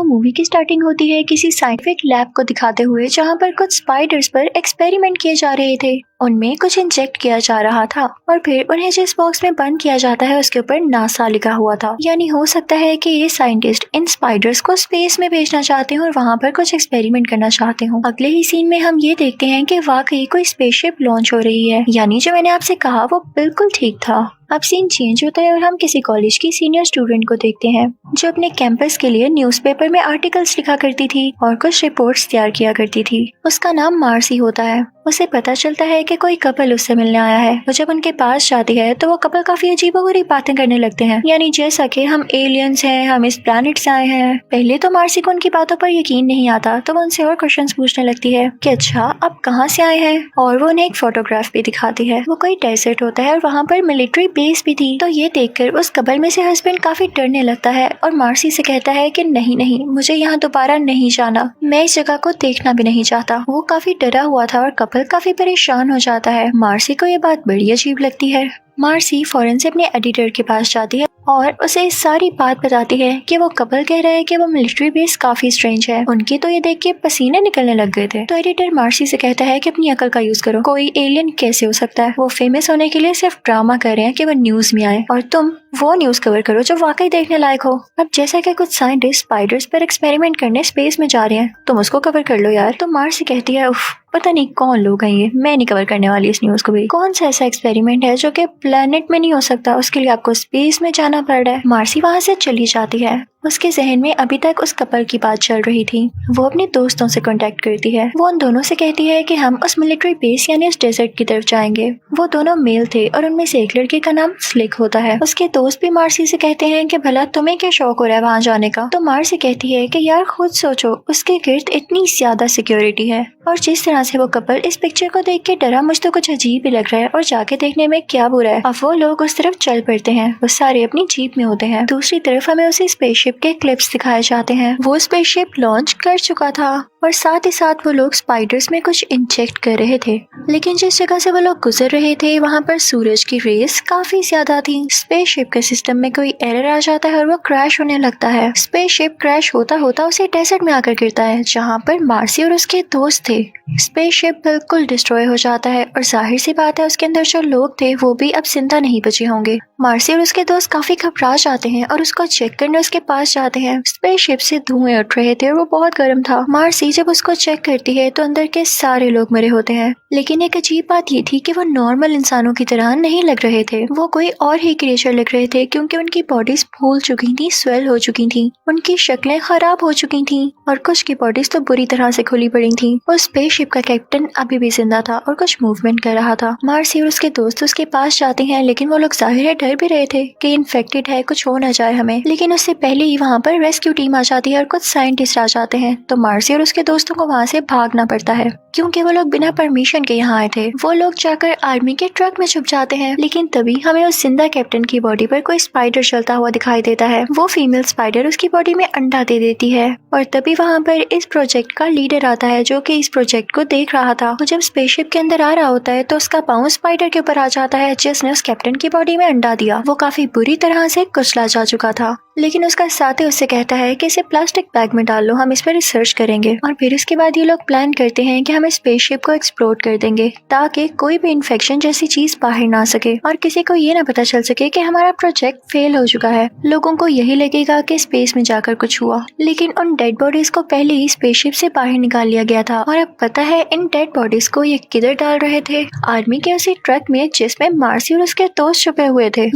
तो मूवी की स्टार्टिंग होती है किसी साइंटिफिक लैब को दिखाते हुए जहाँ पर कुछ स्पाइडर्स पर एक्सपेरिमेंट किए जा रहे थे। उनमें कुछ इंजेक्ट किया जा रहा था और फिर उन्हें जिस बॉक्स में बंद किया जाता है उसके ऊपर नासा लिखा हुआ था। यानी हो सकता है कि ये साइंटिस्ट इन स्पाइडर्स को स्पेस में भेजना चाहते हैं और वहाँ पर कुछ एक्सपेरिमेंट करना चाहते हो। अगले ही सीन में हम ये देखते हैं कि वाकई कोई स्पेसशिप लॉन्च हो रही है। यानी जो मैंने आपसे कहा वो बिल्कुल ठीक था। अब सीन चेंज होता है और हम किसी कॉलेज की सीनियर स्टूडेंट को देखते हैं जो अपने कैंपस के लिए न्यूज़पेपर में आर्टिकल्स लिखा करती थी और कुछ रिपोर्ट्स तैयार किया करती थी। उसका नाम मार्सी होता है। उसे पता चलता है कि कोई कपल उससे मिलने आया है। वो जब उनके पास जाती है तो वो कपल काफी अजीबोगरीब बातें करने लगते हैं। यानी जैसा कि हम एलियंस हैं, हम इस प्लैनेट से आए हैं। पहले तो मार्सी को उनकी बातों पर यकीन नहीं आता तो वो उनसे और क्वेश्चंस पूछने लगती है कि अच्छा आप कहाँ से आए हैं, और वो उन्हें एक फोटोग्राफ भी दिखाती है। वो कोई डेजर्ट होता है और वहाँ पर मिलिट्री बेस भी थी। तो ये देखकर उस कपल में से हस्बैंड काफी डरने लगता है और मार्सी से कहता है कि नहीं नहीं, मुझे यहाँ दोबारा नहीं जाना, मैं इस जगह को देखना भी नहीं चाहता। वो काफी डरा हुआ था और कपल काफी परेशान हो जाता है। मार्सी को ये बात बड़ी अजीब लगती है। मार्सी फौरन से अपने एडिटर के पास जाती है और उसे सारी बात बताती है कि वो कपल कह रहे हैं कि वो मिलिट्री बेस काफी स्ट्रेंज है। उनकी तो ये देख के पसीने निकलने लग गए थे। तो एडिटर मार्सी से कहता है कि अपनी अकल का यूज करो, कोई एलियन कैसे हो सकता है, वो फेमस होने के लिए सिर्फ ड्रामा कर रहे हैं कि वो न्यूज में आए, और तुम वो न्यूज कवर करो जो वाकई देखने लायक हो। अब जैसा कि कुछ साइंटिस्ट स्पाइडर्स पर एक्सपेरिमेंट करने स्पेस में जा रहे हैं, तुम उसको कवर कर लो यार। तो मार्सी कहती है उफ, पता नहीं कौन लोग हैं ये, मैं नहीं कवर करने वाली इस न्यूज को भी। कौन सा ऐसा एक्सपेरिमेंट है जो कि प्लेनेट में नहीं हो सकता, उसके लिए आपको स्पेस में जाना पड़ रहा है। मार्सी वहाँ से चली जाती है। उसके जहन में अभी तक उस कपल की बात चल रही थी। वो अपने दोस्तों से कांटेक्ट करती है। वो उन दोनों से कहती है कि हम उस मिलिट्री बेस यानी उस डेजर्ट की तरफ जाएंगे। वो दोनों मेल थे और उनमें से एक लड़के का नाम स्लिक होता है। उसके दोस्त भी मार्सी से कहते हैं कि भला तुम्हें क्या शौक हो रहा है वहाँ जाने का। तो मार्सी कहती है कि यार खुद सोचो, उसके गिर्द इतनी ज्यादा सिक्योरिटी है और जिस तरह से वो कपल इस पिक्चर को देख के डरा, मुझे तो कुछ अजीब ही लग रहा है और जाके देखने में क्या बुरा है। अब वो लोग उस तरफ चल पड़ते हैं। वो सारे अपनी जीप में होते हैं। दूसरी तरफ हमें उसी स्पेसशिप के क्लिप्स दिखाए जाते हैं। वो स्पेसशिप लॉन्च कर चुका था और साथ ही साथ वो लोग स्पाइडर्स में कुछ इंजेक्ट कर रहे थे। लेकिन जिस जगह से वो लोग गुजर रहे थे वहाँ पर सूरज की रेस काफी ज्यादा थी। स्पेसशिप के सिस्टम में कोई एरर आ जाता है और वो क्रैश होने लगता है। स्पेसशिप क्रैश होता होता उसे डेजर्ट में आकर गिरता है जहाँ पर मार्सी और उसके दोस्त थे। स्पेसशिप बिल्कुल डिस्ट्रॉय हो जाता है और जाहिर सी बात है उसके अंदर जो लोग थे वो भी अब जिंदा नहीं बचे होंगे। मार्सी और उसके दोस्त काफी घबरा जाते हैं और उसको चेक करने उसके पास जाते हैं। स्पेसशिप से धुएं उठ रहे थे और वो बहुत गर्म था। मार्सी जब उसको चेक करती है तो अंदर के सारे लोग मरे होते हैं। लेकिन एक अजीब बात ये थी कि वो नॉर्मल इंसानों की तरह नहीं लग रहे थे। वो कोई और ही क्रिएचर लग रहे थे क्योंकि उनकी बॉडीज फूल चुकी थी, स्वेल हो चुकी थी, उनकी शक्लें खराब हो चुकी थी और कुछ की बॉडीज तो बुरी तरह से खुली पड़ी थी। उस स्पेसशिप का कैप्टन अभी भी जिंदा था और कुछ मूवमेंट कर रहा था। मार्सी और उसके दोस्त उसके पास जाते हैं लेकिन वो लोग जाहिर है डर भी रहे थे कि इन्फेक्टेड है, कुछ हो ना जाए हमें। लेकिन उससे पहले ही वहाँ पर रेस्क्यू टीम आ जाती है और कुछ साइंटिस्ट आ जाते हैं। तो मार्सी और उसके दोस्तों को वहाँ से भागना पड़ता है क्योंकि वो लोग बिना परमिशन के यहाँ आए थे। वो लोग जाकर आर्मी के ट्रक में छुप जाते हैं। लेकिन तभी हमें उस जिंदा कैप्टन की बॉडी पर कोई स्पाइडर चलता हुआ दिखाई देता है। वो फीमेल स्पाइडर उसकी बॉडी में अंडा दे देती है और तभी वहाँ पर इस प्रोजेक्ट का लीडर आता है जो कि इस प्रोजेक्ट को देख रहा था। वो जब स्पेसशिप के अंदर आ रहा होता है तो उसका पाँव स्पाइडर के ऊपर आ जाता है जिसने उस कैप्टन की बॉडी में अंडा दिया। वो काफी बुरी तरह से कुचला जा चुका था। लेकिन उसका साथी उससे कहता है कि इसे प्लास्टिक बैग में डाल लो, हम इस पर रिसर्च करेंगे। और फिर उसके बाद ये लोग प्लान करते हैं कि हम इस स्पेसशिप को एक्सप्लोर कर देंगे ताकि कोई भी इन्फेक्शन जैसी चीज बाहर ना सके और किसी को ये ना पता चल सके कि हमारा प्रोजेक्ट फेल हो चुका है। लोगों को यही लगेगा कि स्पेस में जाकर कुछ हुआ। लेकिन उन डेड बॉडीज को पहले ही स्पेसशिप से बाहर निकाल लिया गया था और अब पता है इन डेड बॉडीज को ये किधर डाल रहे थे? आर्मी के उसी ट्रक में जिसमें मार्सी और उसके दोस्त छुपे हुए थे।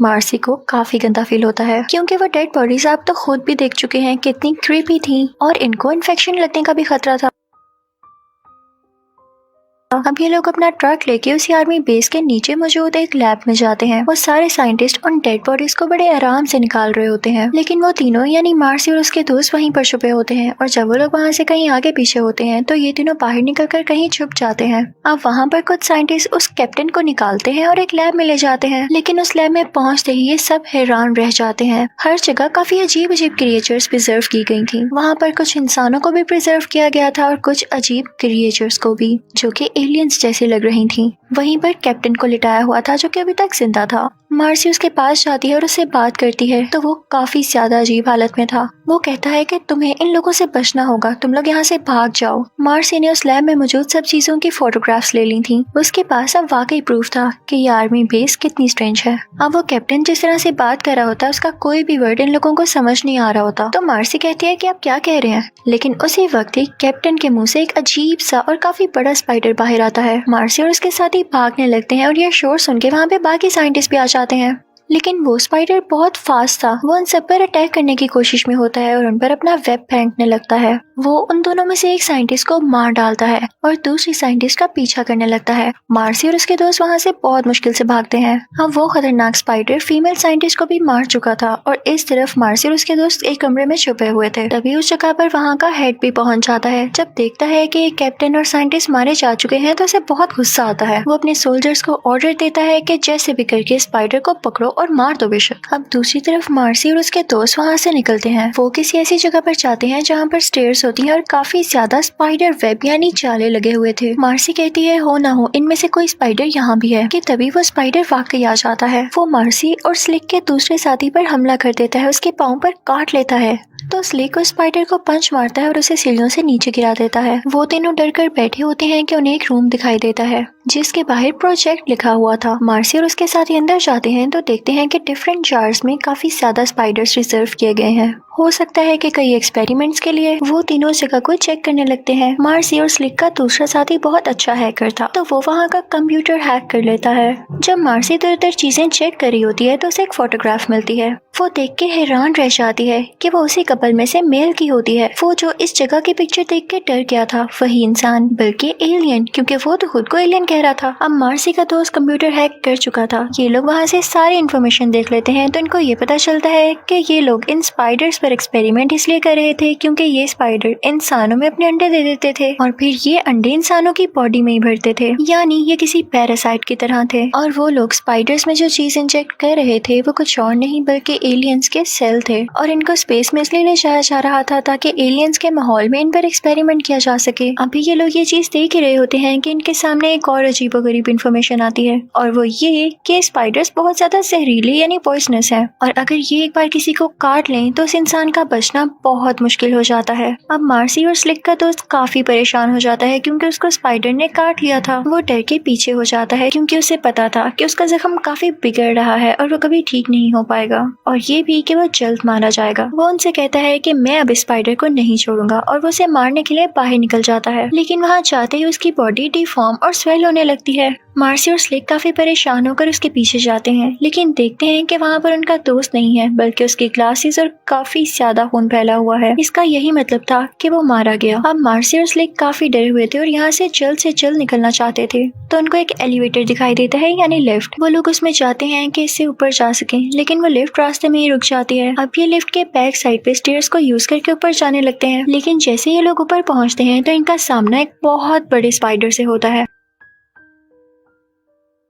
मार्सी को काफी गंदा फील होता है क्योंकि वो डेड बॉडीज आप तो खुद भी देख चुके हैं कितनी क्रीपी थी और इनको इन्फेक्शन लगने का भी खतरा था। अब ये लोग अपना ट्रक लेके उसी आर्मी बेस के नीचे मौजूद एक लैब में जाते हैं। वो सारे साइंटिस्ट उन डेड बॉडीज को बड़े आराम से निकाल रहे होते हैं लेकिन वो तीनों यानी मार्सी और उसके दोस्त वहीं पर छुपे होते हैं और जब वो लोग वहाँ से कहीं आगे पीछे होते हैं तो ये तीनों बाहर निकलकर कहीं छुप जाते हैं। अब वहाँ पर कुछ साइंटिस्ट उस कैप्टन को निकालते हैं और एक लैब में ले जाते हैं। लेकिन उस लैब में पहुँचते ही ये सब हैरान रह जाते हैं। हर जगह काफी अजीब अजीब क्रिएचर्स प्रिजर्व की गई थी। वहाँ पर कुछ इंसानों को भी प्रिजर्व किया गया था और कुछ अजीब क्रिएचर्स को भी जो कि एलियंस जैसी लग रही थी। वहीं पर कैप्टन को लिटाया हुआ था जो कि अभी तक जिंदा था। मार्सी उसके पास जाती है और उससे बात करती है तो वो काफी ज्यादा अजीब हालत में था। वो कहता है कि तुम्हें इन लोगों से बचना होगा, तुम लोग यहाँ से भाग जाओ। मार्सी ने उस लैब में मौजूद सब चीजों की फोटोग्राफ्स ले ली थी। उसके पास अब वाकई प्रूफ था कि ये आर्मी बेस कितनी स्ट्रेंज है। अब वो कैप्टन जिस तरह से बात कर रहा होता है उसका कोई भी वर्ड इन लोगों को समझ नहीं आ रहा होता। तो मार्सी कहती है कि आप क्या कह रहे हैं, लेकिन उसी वक्त ही कैप्टन के मुंह से एक अजीब सा और काफी बड़ा स्पाइडर बाहर आता है। मार्सी और उसके साथी भागने लगते हैं और ये शोर सुन के वहाँ पे बाकी साइंटिस्ट भी आ जाते हैं। लेकिन वो स्पाइडर बहुत फास्ट था। वो उन सब पर अटैक करने की कोशिश में होता है और उन पर अपना वेब फेंकने लगता है। वो उन दोनों में से एक साइंटिस्ट को मार डालता है और दूसरी साइंटिस्ट का पीछा करने लगता है। मार्सी और उसके दोस्त वहाँ से बहुत मुश्किल से भागते हैं। अब वो खतरनाक स्पाइडर फीमेल साइंटिस्ट को भी मार चुका था और इस तरफ मार्सी और उसके दोस्त एक कमरे में छुपे हुए थे। तभी उस जगह पर वहाँ का हेड भी पहुंच जाता है। जब देखता है कि कैप्टन और साइंटिस्ट मारे जा चुके हैं तो उसे बहुत गुस्सा आता है। वो अपने सोल्जर्स को ऑर्डर देता है कि जैसे भी करके स्पाइडर को पकड़ो और मार दो बेशक। अब दूसरी तरफ मार्सी और उसके दोस्त वहाँ से निकलते हैं। वो किसी ऐसी जगह पर जाते हैं जहाँ पर स्टेयर्स होती हैं और काफी ज्यादा स्पाइडर वेब यानी जाले लगे हुए थे। मार्सी कहती है हो ना हो इनमें से कोई स्पाइडर यहाँ भी है कि तभी वो स्पाइडर वाकई आ जाता है। वो मार्सी और स्लिक के दूसरे साथी पर हमला कर देता है, उसके पाँव पर काट लेता है। तो स्लिक उस स्पाइडर को पंच मारता है और उसे सीढ़ियों से नीचे गिरा देता है। वो तीनों डर कर बैठे होते हैं कि उन्हें एक रूम दिखाई देता है जिसके बाहर प्रोजेक्ट लिखा हुआ था। मार्सी और उसके साथ अंदर जाते हैं तो देखते हैं कि डिफरेंट जार्स में काफी ज्यादा स्पाइडर्स रिजर्व किए गए हैं। हो सकता है कि कई एक्सपेरिमेंट्स के लिए। वो तीनों जगह को चेक करने लगते हैं। मार्सी और स्लिक का दूसरा साथी बहुत अच्छा हैकर था तो वो वहाँ का कंप्यूटर हैक कर लेता है। जब मार्सी इधर उधर चीजें चेक कर रही होती है तो उसे एक फोटोग्राफ मिलती है। वो देख के हैरान रह जाती है कि वो उसी कपल में से मेल की होती है। वो जो इस जगह की पिक्चर देख के डर गया था वही इंसान, बल्कि एलियन, क्योंकि वो तो खुद को एलियन कह रहा था। अब मार्सी का दोस्त कंप्यूटर हैक कर चुका था। ये लोग वहाँ से सारी इन्फॉर्मेशन देख लेते हैं तो इनको ये पता चलता है कि ये लोग इन स्पाइडर्स पर एक्सपेरिमेंट इसलिए कर रहे थे क्योंकि ये स्पाइडर इंसानों में अपने अंडे दे देते थे और फिर ये अंडे इंसानों की बॉडी में ही भरते थे, यानी ये किसी पैरासाइट की तरह थे। और वो लोग स्पाइडर्स में जो चीज इंजेक्ट कर रहे थे वो कुछ और नहीं बल्कि एलियंस के सेल थे और इनको स्पेस में इसलिए ले जाया जा रहा था ताकि एलियंस के माहौल में इन पर एक्सपेरिमेंट किया जा सके। अभी ये लोग ये चीज देख ही रहे होते हैं कि इनके सामने एक और अजीबोगरीब इन्फॉर्मेशन आती है और वो ये कि स्पाइडर्स बहुत ज्यादा जहरीले यानी पॉइजनस है और अगर ये एक बार किसी को काट लें तो उस इंसान का बचना बहुत मुश्किल हो जाता है। अब मार्सी और स्लिक का दोस्त काफी परेशान हो जाता है क्योंकि उसको स्पाइडर ने काट लिया था। वो डर के पीछे हो जाता है क्योंकि उसे पता था कि उसका जख्म काफी बिगड़ रहा है और वो कभी ठीक नहीं हो पाएगा और ये भी कि वो जल्द मारा जाएगा। वो उनसे कहता है कि मैं अब स्पाइडर को नहीं छोड़ूंगा और वो उसे मारने के लिए बाहर निकल जाता है, लेकिन वहाँ जाते ही उसकी बॉडी डिफॉर्म और स्वेल होने लगती है। मार्सी और स्लिक काफी परेशान होकर उसके पीछे जाते हैं लेकिन देखते हैं कि वहाँ पर उनका दोस्त नहीं है बल्कि उसकी ग्लासेस और काफी ज्यादा खून फैला हुआ है। इसका यही मतलब था कि वो मारा गया। अब मार्सी और स्लिक काफी डरे हुए थे और यहाँ से जल्द निकलना चाहते थे तो उनको एक एलिवेटर दिखाई देता है यानी लिफ्ट। वो लोग उसमें जाते हैं कि इससे ऊपर जा सकें लेकिन वो लिफ्ट रास्ते में ही रुक जाती है। अब ये लिफ्ट के बैक साइड पे स्टेयर्स को यूज करके ऊपर जाने लगते हैं लेकिन जैसे ये लोग ऊपर पहुँचते हैं तो इनका सामना एक बहुत बड़े स्पाइडर से होता है।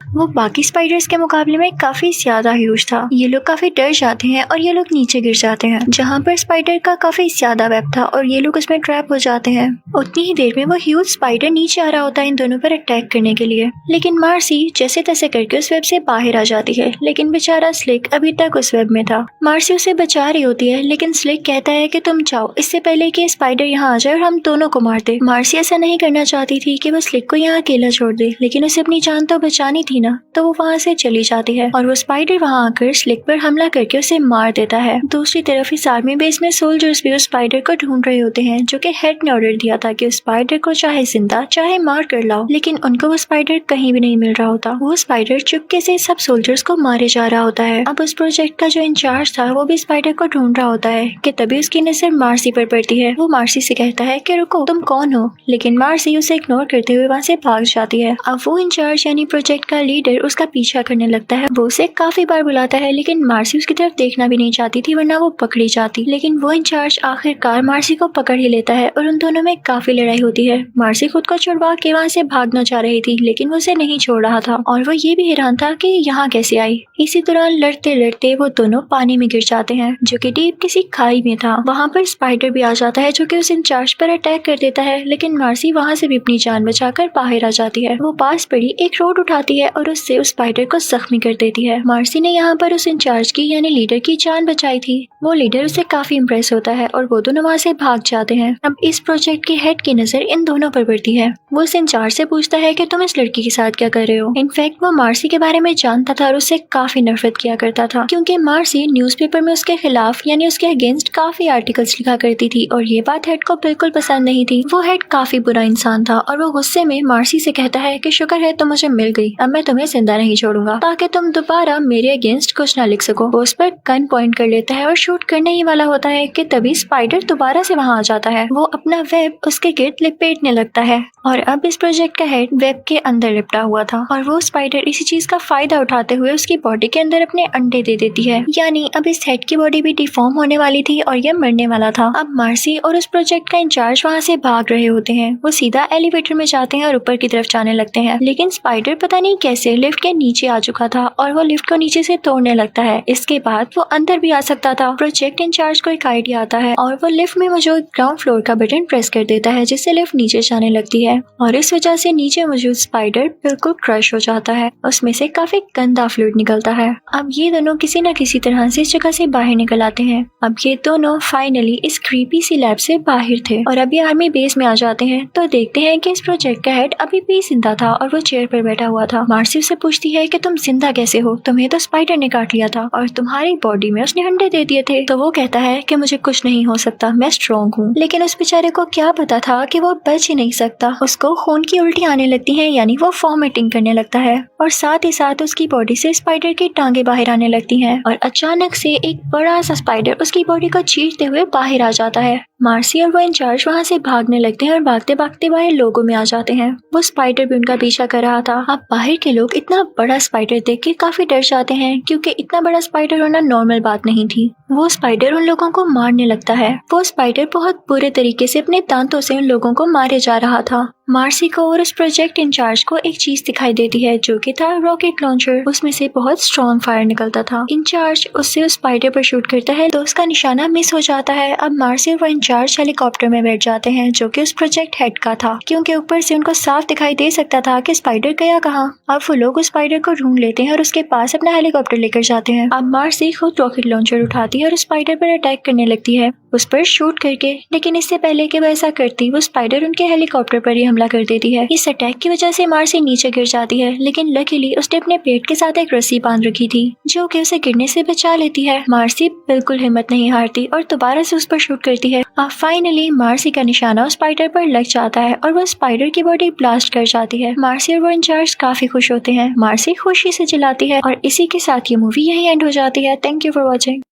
वो बाकी स्पाइडर्स के मुकाबले में काफी ज्यादा ह्यूज था। ये लोग काफी डर जाते हैं और ये लोग नीचे गिर जाते हैं जहाँ पर स्पाइडर का काफी ज्यादा वेब था और ये लोग उसमें ट्रैप हो जाते हैं। उतनी ही देर में वो ह्यूज स्पाइडर नीचे आ रहा होता है इन दोनों पर अटैक करने के लिए, लेकिन मार्सी जैसे तैसे करके उस वेब से बाहर आ जाती है लेकिन बेचारा स्लिक अभी तक उस वेब में था। मार्सी उसे बचा रही होती है लेकिन स्लिक कहता है कि तुम जाओ इससे पहले कि स्पाइडर यहाँ आ जाए और हम दोनों को मार दे। मार्सी ऐसा नहीं करना चाहती थी कि वो स्लिक को यहाँ अकेला छोड़ दे लेकिन उसे अपनी जान तो बचानी थी ना, तो वो वहाँ से चली जाती है और वो स्पाइडर वहाँ आकर स्लिक पर हमला करके उसे मार देता है। दूसरी तरफ इस आर्मी बेस में सोल्जर्स भी उस स्पाइडर को ढूंढ रहे होते हैं जो कि हेड ने ऑर्डर दिया था कि उस स्पाइडर को चाहे जिंदा चाहे मार कर लाओ, लेकिन उनको वो स्पाइडर कहीं भी नहीं मिल रहा होता। वो स्पाइडर चुपके से सब सोल्जर्स को मारे जा रहा होता है। अब उस प्रोजेक्ट का जो इंचार्ज था वो भी स्पाइडर को ढूंढ रहा होता है कि तभी उसकी नजर मार्सी पर पड़ती है। वो मार्सी से कहता है कि रुको तुम कौन हो, लेकिन मार्सी उसे इग्नोर करते हुए वहाँ से भाग जाती है। अब वो इंचार्ज यानी प्रोजेक्ट का लीडर उसका पीछा करने लगता है। वो उसे काफी बार बुलाता है लेकिन मार्सी उसकी तरफ देखना भी नहीं चाहती थी वरना वो पकड़ी जाती। लेकिन वो इंचार्ज आखिरकार मार्सी को पकड़ ही लेता है और उन दोनों में काफी लड़ाई होती है। मार्सी खुद को छुड़वा के वहाँ से भागना चाह रही थी लेकिन वो उसे नहीं छोड़ रहा था और वो ये भी हैरान था कि यहाँ कैसे आई। इसी दौरान लड़ते लड़ते वो दोनों पानी में गिर जाते हैं जो कि डीप किसी खाई में था। वहाँ पर स्पाइडर भी आ जाता है जो कि उस इंचार्ज पर अटैक कर देता है लेकिन मार्सी वहाँ से भी अपनी जान बचाकर बाहर आ जाती है। वो पास पड़ी एक रोड उठाती है और उससे उस स्पाइडर को जख्मी कर देती है। मार्सी ने यहाँ पर उस इंचार्ज की यानी लीडर की जान बचाई थी। वो लीडर उससे काफी इम्प्रेस होता है और वो दोनों वहाँ से भाग जाते हैं। अब इस प्रोजेक्ट के हेड की नजर इन दोनों पर पड़ती है। वो उस इंचार्ज से पूछता है कि तुम इस लड़की के साथ क्या कर रहे हो। इनफैक्ट वो मार्सी के बारे में जानता था और उससे काफी नफरत किया करता था क्योंकि मार्सी न्यूज़पेपर में उसके खिलाफ यानी उसके अगेंस्ट काफी आर्टिकल्स लिखा करती थी और ये बात हेड को बिल्कुल पसंद नहीं थी। वो हेड काफी बुरा इंसान था और वो गुस्से में मार्सी से कहता है कि शुक्र है तुम मुझे मिल गई, अब मैं तुम्हें जिंदा नहीं छोड़ूंगा ताकि तुम दोबारा मेरे अगेंस्ट कुछ ना लिख सको। वो उस पर गन पॉइंट कर लेता है और शूट करने ही वाला होता है कि तभी स्पाइडर दोबारा से वहाँ आ जाता है। वो अपना वेब उसके गिर्द लिपेटने लगता है और अब इस प्रोजेक्ट का हेड वेब के अंदर लिपटा हुआ था और वो स्पाइडर इसी चीज का फायदा उठाते हुए उसकी बॉडी के अंदर अपने अंडे दे देती है। यानी अब इस हेड की बॉडी भी डिफॉर्म होने वाली थी और यह मरने वाला था। अब मार्सी और उस प्रोजेक्ट का इंचार्ज वहाँ से भाग रहे होते हैं। वो सीधा एलिवेटर में जाते हैं और ऊपर की तरफ जाने लगते हैं लेकिन स्पाइडर पता नहीं कैसे लिफ्ट के नीचे आ चुका था और वो लिफ्ट को नीचे से तोड़ने लगता है। इसके बाद वो अंदर भी आ सकता था। प्रोजेक्ट इंचार्ज को एक आइडिया आता है और वो लिफ्ट में मौजूद ग्राउंड फ्लोर का बटन प्रेस कर देता है जिससे लिफ्ट नीचे जाने लगती है और इस वजह से नीचे मौजूद स्पाइडर बिल्कुल क्रश हो जाता है। उसमें से काफी गंदा फ्लूइड निकलता है। अब ये दोनों किसी न किसी तरह से इस जगह से बाहर निकल आते हैं। अब ये दोनों फाइनली इस क्रीपी सी लैब से बाहर थे और अभी आर्मी बेस में आ जाते हैं तो देखते हैं कि इस प्रोजेक्ट का हेड अभी भी जिंदा था और वो चेयर पर बैठा हुआ था। मार्सी से पूछती है कि तुम जिंदा कैसे हो, तुम्हें तो स्पाइडर ने काट लिया था और तुम्हारी बॉडी में उसने अंडे दे दिए थे। तो वो कहता है कि मुझे कुछ नहीं हो सकता, मैं स्ट्रॉन्ग हूँ। लेकिन उस बेचारे को क्या पता था कि वो बच ही नहीं सकता। उसको खून की उल्टी आने लगती है यानी वो वॉमिटिंग करने लगता है और साथ ही साथ उसकी बॉडी से स्पाइडर की टांगे बाहर आने लगती हैं और अचानक से एक बड़ा सा स्पाइडर उसकी बॉडी को चीरते हुए बाहर आ जाता है। मार्सी और वो इंचार्ज वहाँ से भागने लगते हैं और भागते भागते बाहर लोगों में आ जाते हैं। वो स्पाइडर भी उनका पीछा कर रहा था। अब बाहर के लोग इतना बड़ा स्पाइडर देख के काफी डर जाते हैं क्योंकि इतना बड़ा स्पाइडर होना नॉर्मल बात नहीं थी। वो स्पाइडर उन लोगों को मारने लगता है। वो स्पाइडर बहुत बुरे तरीके से अपने दांतों से उन लोगों को मारे जा रहा था। मार्सी को और उस प्रोजेक्ट इंचार्ज को एक चीज दिखाई देती है जो कि था रॉकेट लॉन्चर। उसमें से बहुत स्ट्रॉन्ग फायर निकलता था। इंचार्ज उससे उस स्पाइडर पर शूट करता है तो उसका निशाना मिस हो जाता है। अब मार्सी और वो इंचार्ज हेलीकॉप्टर में बैठ जाते हैं जो कि उस प्रोजेक्ट हेड का था क्योंकि ऊपर से उनको साफ दिखाई दे सकता था कि स्पाइडर गया कहाँ। अब वो लोग उस स्पाइडर को ढूंढ लेते हैं और उसके पास अपना हेलीकॉप्टर लेकर जाते हैं। अब मार्सी खुद रॉकेट लॉन्चर उठाती है और स्पाइडर पर अटैक करने लगती है उस पर शूट करके। लेकिन इससे पहले कि वो ऐसा करती वो स्पाइडर उनके हेलीकॉप्टर पर ही हमला कर देती है। इस अटैक की वजह से मार्सी नीचे गिर जाती है लेकिन लकीली उसने अपने पेट के साथ एक रस्सी बांध रखी थी जो कि उसे गिरने से बचा लेती है। मार्सी बिल्कुल हिम्मत नहीं हारती और दोबारा से उस पर शूट करती है। फाइनली मार्सी का निशाना उस स्पाइडर पर लग जाता है और वो स्पाइडर की बॉडी ब्लास्ट कर जाती है। मार्सी और वो इंचार्ज काफी खुश होते हैं। मार्सी खुशी से चिल्लाती है और इसी के साथ ये मूवी यही एंड हो जाती है। Thank you for watching.